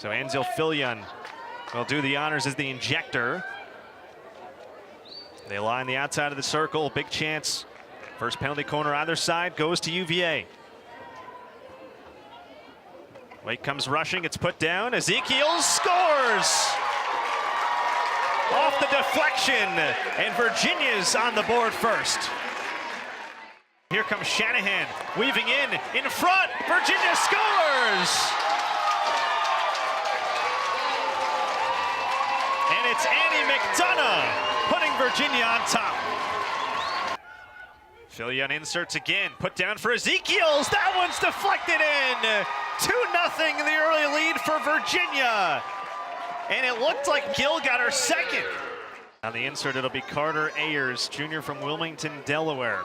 So Anzil Filion will do the honors as the injector. They line the outside of the circle, big chance. First penalty corner either side goes to UVA. Wake comes rushing, it's put down. Ezekiel scores! Off the deflection, and Virginia's on the board first. Here comes Shanahan, weaving in front, Virginia scores! And it's Annie McDonough putting Virginia on top. Filion inserts again, put down for Ezekiel's, that one's deflected in! 2-0 in the early lead for Virginia. And it looked like Gill got her second. On the insert, it'll be Carter Ayers, junior from Wilmington, Delaware.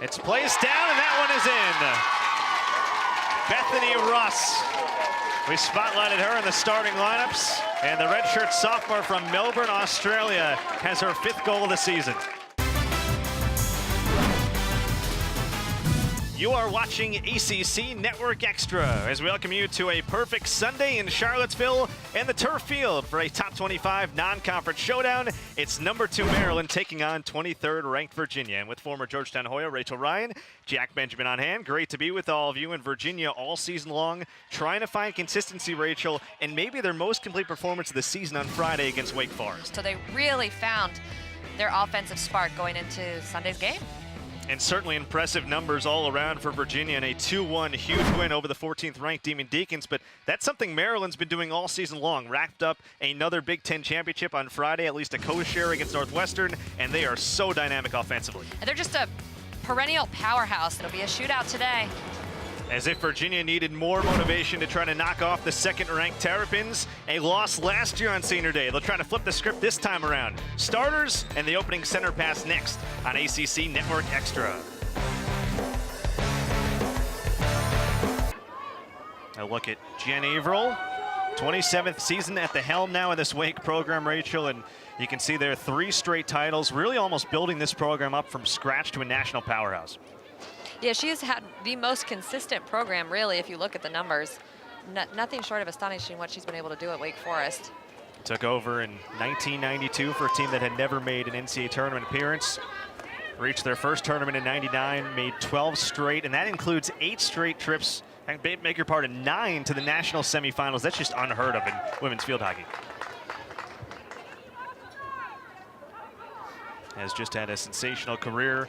It's placed down, and that one is in. Bethany Russ. We spotlighted her in the starting lineups, and the redshirt sophomore from Melbourne, Australia, has her 5th goal of the season. You are watching ACC Network Extra as we welcome you to a perfect Sunday in Charlottesville and the turf field for a top 25 non-conference showdown. It's number 2 Maryland taking on 23rd ranked Virginia. And with former Georgetown Hoya Rachel Ryan, Jack Benjamin on hand. Great to be with all of you in Virginia all season long, trying to find consistency, Rachel, and maybe their most complete performance of the season on Friday against Wake Forest. So they really found their offensive spark going into Sunday's game. And certainly impressive numbers all around for Virginia, and a 2-1 huge win over the 14th ranked Demon Deacons. But that's something Maryland's been doing all season long. Wrapped up another Big Ten championship on Friday, at least a co-share against Northwestern, and they are so dynamic offensively. And they're just a perennial powerhouse. It'll be a shootout today. As if Virginia needed more motivation to try to knock off the second-ranked Terrapins. A loss last year on Senior Day. They'll try to flip the script this time around. Starters and the opening center pass next on ACC Network Extra. A look at Jen Averill, 27th season at the helm now of this Wake program, Rachel, and you can see there 3 straight titles, really almost building this program up from scratch to a national powerhouse. Yeah, she's had the most consistent program, really, if you look at the numbers. Nothing short of astonishing what she's been able to do at Wake Forest. Took over in 1992 for a team that had never made an NCAA tournament appearance. Reached their first tournament in '99, made 12 straight, and that includes 8 straight trips, and make your part in 9 to the national semifinals. That's just unheard of in women's field hockey. Has just had a sensational career.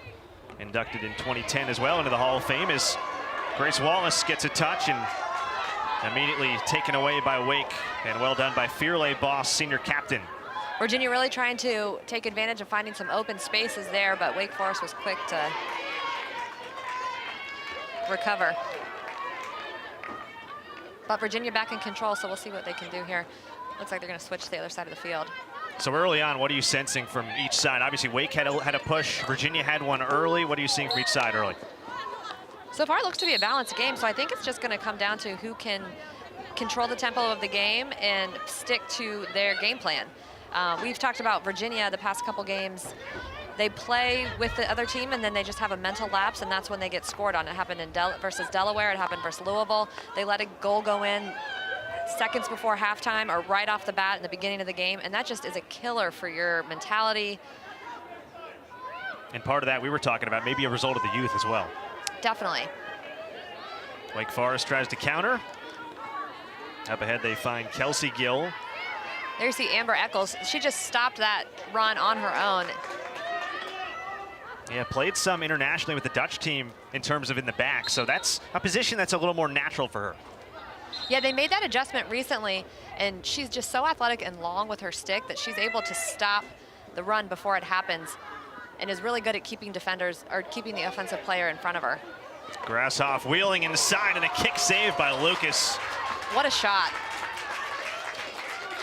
Inducted in 2010 as well into the Hall of Fame as Grace Wallace gets a touch and immediately taken away by Wake, and well done by Fearley Boss, senior captain. Virginia really trying to take advantage of finding some open spaces there, but Wake Forest was quick to recover. But Virginia back in control, so we'll see what they can do here. Looks like they're going to switch to the other side of the field. So early on, what are you sensing from each side? Obviously, Wake had a push. Virginia had one early. What are you seeing from each side early? So far, it looks to be a balanced game, so I think it's just going to come down to who can control the tempo of the game and stick to their game plan. We've talked about Virginia the past couple games. They play with the other team, and then they just have a mental lapse, and that's when they get scored on. It happened in versus Delaware. It happened versus Louisville. They let a goal go in seconds before halftime or right off the bat in the beginning of the game, and that just is a killer for your mentality. And part of that we were talking about, maybe a result of the youth as well. Definitely. Wake Forest tries to counter. Up ahead they find Kelsey Gill. There you see Amber Eccles. She just stopped that run on her own. Yeah, played some internationally with the Dutch team in terms of in the back, so that's a position that's a little more natural for her. Yeah, they made that adjustment recently, and she's just so athletic and long with her stick that she's able to stop the run before it happens and is really good at keeping defenders, or keeping the offensive player in front of her. Grashoff wheeling inside, and a kick saved by Lucas. What a shot.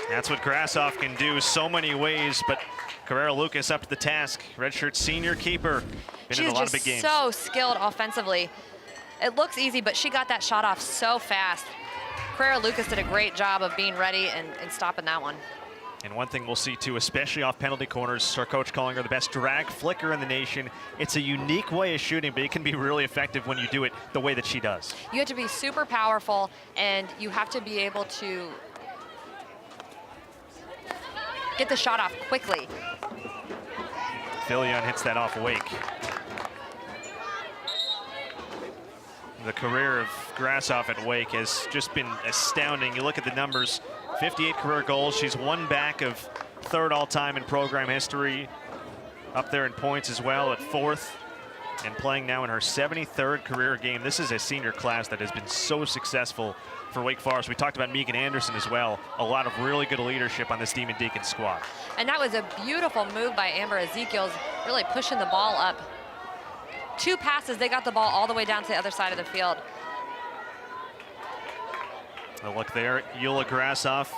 That's what Grashoff can do so many ways, but Carrera Lucas up to the task. Redshirt senior keeper. Been in a lot of big games. She's just so skilled offensively. It looks easy, but she got that shot off so fast. Carrera Lucas did a great job of being ready and stopping that one. And one thing we'll see too, especially off penalty corners, our coach calling her the best drag flicker in the nation. It's a unique way of shooting, but it can be really effective when you do it the way that she does. You have to be super powerful, and you have to be able to get the shot off quickly. Fillion hits that off Wake. The career of Grassoff at Wake has just been astounding. You look at the numbers, 58 career goals. She's one back of third all-time in program history. Up there in points as well at fourth, and playing now in her 73rd career game. This is a senior class that has been so successful for Wake Forest. We talked about Megan Anderson as well. A lot of really good leadership on this Demon Deacon squad. And that was a beautiful move by Amber Ezekiels, really pushing the ball up. 2 passes, they got the ball all the way down to the other side of the field. A look there, Eula Grassoff.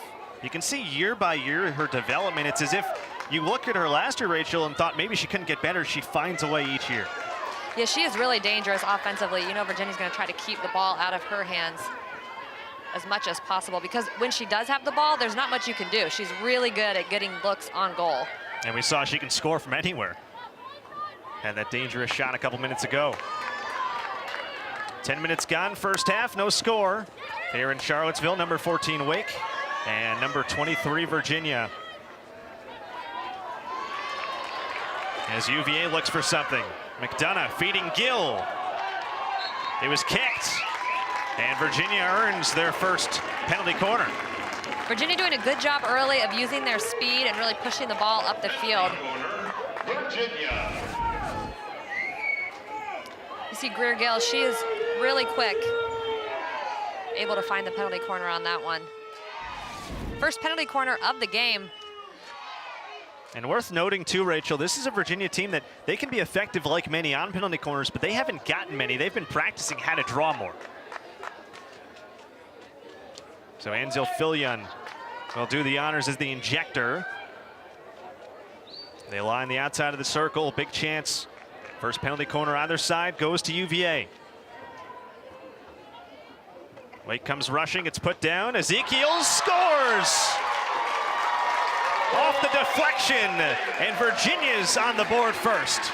You can see year by year her development. It's as if you look at her last year, Rachel, and thought maybe she couldn't get better. She finds a way each year. Yeah, she is really dangerous offensively. You know, Virginia's going to try to keep the ball out of her hands as much as possible, because when she does have the ball, there's not much you can do. She's really good at getting looks on goal. And we saw she can score from anywhere. Had that dangerous shot a couple minutes ago. 10 minutes gone, first half, no score. Here in Charlottesville, number 14 Wake and number 23 Virginia. As UVA looks for something. McDonough feeding Gill. It was kicked. And Virginia earns their first penalty corner. Virginia doing a good job early of using their speed and really pushing the ball up the field. Virginia. You see Greer Gill, she is really quick. Able to find the penalty corner on that one. First penalty corner of the game. And worth noting too, Rachel, this is a Virginia team that they can be effective like many on penalty corners, but they haven't gotten many. They've been practicing how to draw more. So Anzil Fillion will do the honors as the injector. They line the outside of the circle, big chance. First penalty corner either side goes to UVA. Wake comes rushing, it's put down. Ezekiels scores! Off the deflection, and Virginia's on the board first.